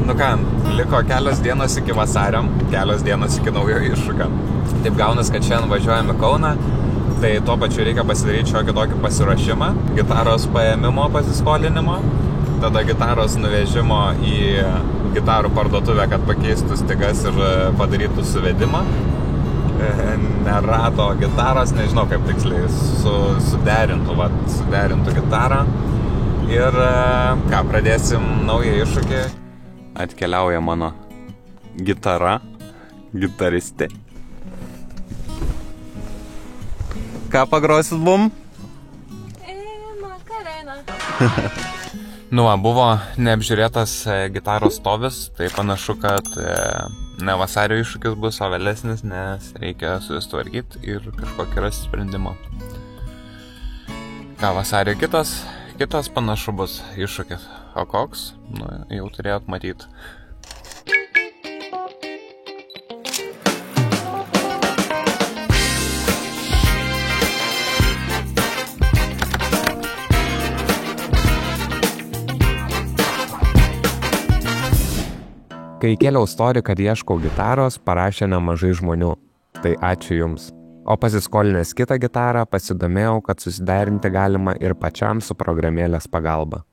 Nu ką, liko kelios dienos iki vasario, kelios dienos iki naujo iššūkio. Taip gaunas, kad šiandien važiuojame į Kauną, tai tuo pačiu reikia pasidaryti šiokį tokį pasiruošimą, gitaros paėmimo, pasiskolinimo, tada gitaros nuvežimo į gitarų parduotuvę, kad pakeistų stygas ir padarytų suvedimą. Nerado gitaros, nežinau kaip tiksliai, suderintų gitarą. Ir ką, pradėsim naują iššūkį. Atkeliauja mano gitara, gitaristė. Ką pagrosit bum? Makarena. Nu, buvo neapžiūrėtas gitaros stovis, tai panašu, kad ne vasario iššūkis bus, o vėlesnis, nes reikia susitvarkyti ir kažkokį rasti sprendimą. Ką, vasario kitas panašu bus iššūkis, o koks, nu, jau turėjot matyti. Kai kėliau story, kad ieškau gitaros, parašė nemažai žmonių. Tai ačiū jums. O pasiskolinęs kitą gitarą, pasidomėjau, kad susiderinti galima ir pačiam su programėlės pagalba.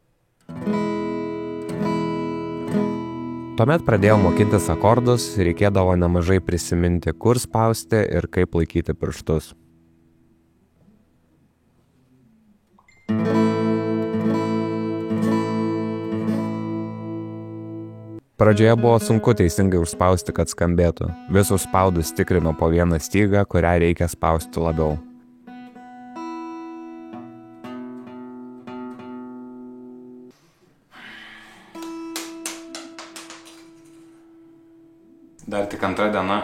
Tuomet pradėjau mokintis akordus, reikėdavo nemažai prisiminti, kur spausti ir kaip laikyti pirštus. Pradžioje buvo sunku teisingai užspausti, kad skambėtų. Vis užspaudus tikrino po vieną stygą, kurią reikia spausti labiau. Dar tik antra diena,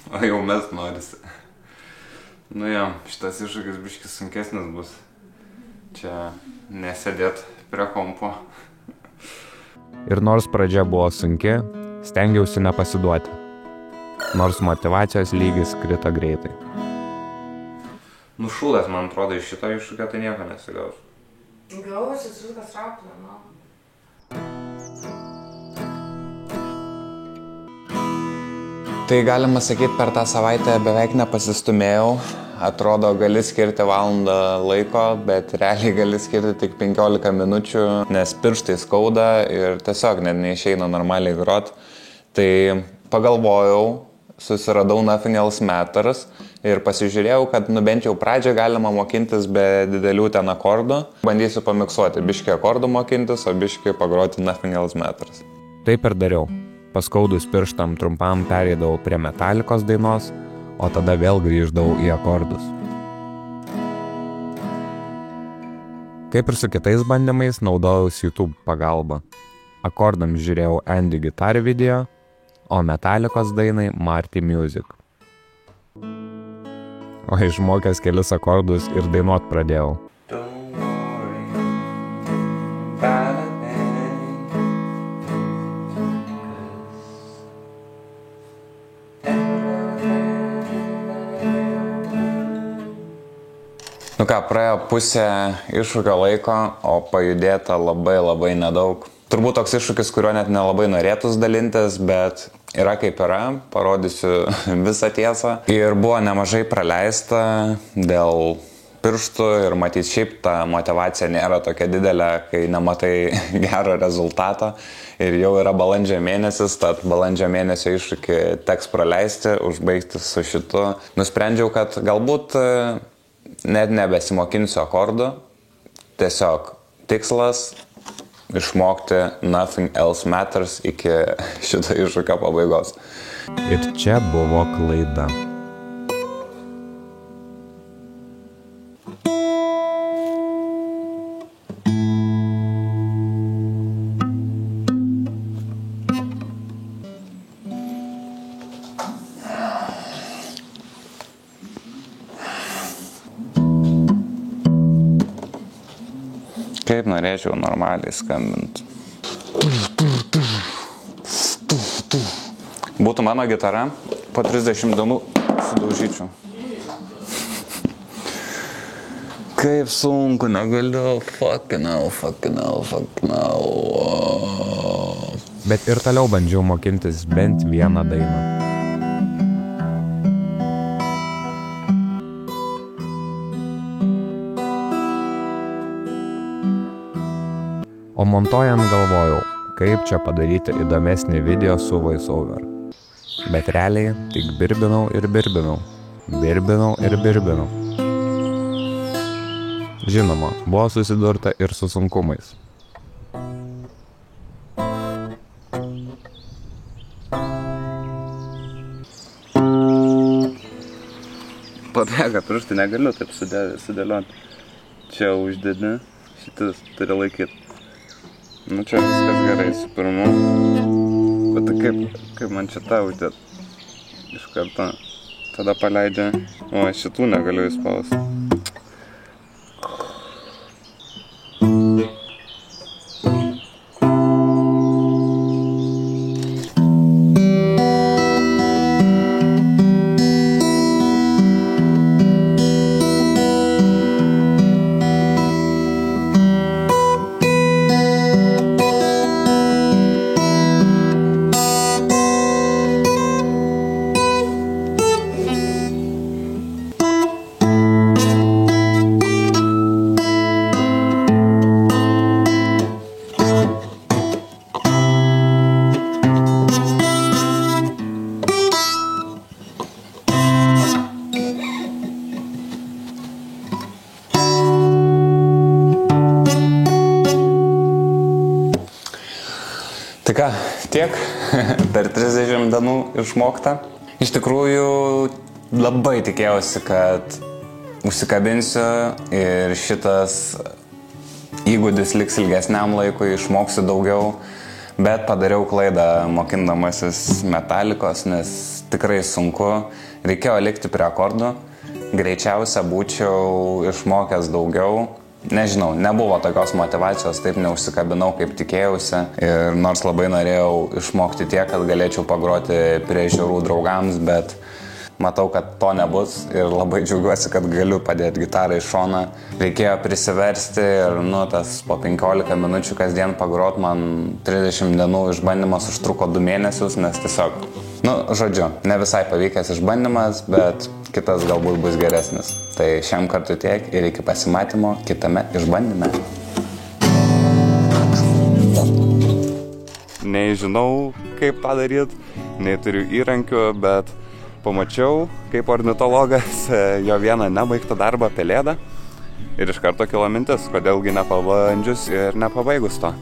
o jau mes norisi. Nu jo, šitas iššūkis biškis sunkesnis bus. Čia nesėdėt prie kompo. Ir nors pradžia buvo sunki, stengiausi nepasiduoti. Nors motyvacijos lygis krito greitai. Nušūdas, man atrodo, iš šito iššūkio tai nieko nesigaus. Gausis viskas raupina, nu. Tai galima sakyti, per tą savaitę beveik nepasistumėjau. Atrodo, gali skirti valandą laiko, bet realiai gali skirti tik 15 minučių, nes pirštai skauda ir tiesiog net neišeina normaliai grot. Tai pagalvojau, susiradau Nothing Else Matters ir pasižiūrėjau, kad bent jau pradžią galima mokintis be didelių ten akordų. Bandysiu pamiksuoti, biškį akordų mokintis, o biškį pagroti Nothing Else Matters. Taip ir dariau. Paskaudus pirštam trumpam pereidavau prie Metallicos dainos, o tada vėl grįždavau į akordus. Kaip ir su kitais bandymais, naudojausi YouTube pagalba. Akordams žiūrėjau Andy Guitar video, o Metallicos dainai Marty Music. O išmokęs kelis akordus ir dainuot pradėjau. Nu ką, praėjo pusę iššūkio laiko, o pajudėta labai nedaug. Turbūt toks iššūkis, kurio net nelabai norėtus dalintis, bet yra kaip yra, parodysiu visą tiesą. Ir buvo nemažai praleista dėl pirštų ir matyt šiaip ta motyvacija nėra tokia didelė, kai nematai gero rezultato. Ir jau yra balandžio mėnesis, tad balandžio mėnesio iššūkį teks praleisti, užbaigti su šitu. Nusprendžiau, kad galbūt net nebesimokinsiu akordų, tiesiog tikslas išmokti Nothing Else Matters iki šito iššūkio pabaigos. Ir čia buvo klaida. Kaip norėčiau normaliai skambinti. Būtų mano gitara, po 30 dienų sudaužyčiau. Kaip sunku, negaliu, fucking hell. bet ir toliau bandžiau mokintis bent vieną dainą. O montuojant galvojau, kaip čia padaryti įdomesnį video su voiceover. Bet realiai tik birbinau ir birbinau. Birbinau ir birbinau. Žinoma, buvo susidurta ir su sunkumais. Pabėga pirštai, negaliu taip sudėlioti. Čia uždedi, šitas turi laikyti. Nu čia viskas gerai su pirmu. Bet kaip man čia tą uždėti iš karto. Tada paleidžia. O, šitų negaliu įspausti. Tai ką, tiek, per 30 dienų išmokta. Iš tikrųjų, labai tikėjausi, kad užsikabinsiu ir šitas įgūdis liks ilgesniam laikui, išmoksiu daugiau, bet padariau klaidą mokindamasis metalikos, nes tikrai sunku, reikėjo likti prie akordų, greičiausia būčiau išmokęs daugiau. Nežinau, nebuvo tokios motivacijos, taip neužsikabinau, kaip tikėjausi. Ir nors labai norėjau išmokti tiek, kad galėčiau pagroti prie žiūrų draugams, bet matau, kad to nebus ir labai džiaugiuosi, kad galiu padėti gitarą į šoną. Reikėjo prisiversti ir, tas po 15 minučių kasdien pagrot, man 30 dienų išbandymas užtruko 2 mėnesius, nes tiesiog, žodžiu, ne visai pavykęs išbandymas, bet kitas galbūt bus geresnis. Tai šiam kartui tiek ir iki pasimatymo kitame išbandyme. Nei žinau, kaip tą daryti, nei turiu įrankių, bet pamačiau, kaip ornitologas jo vieną nebaigtą darbą pelėdą ir iš karto kilo mintis, kodėlgi nepabandžius ir nepabaigus to.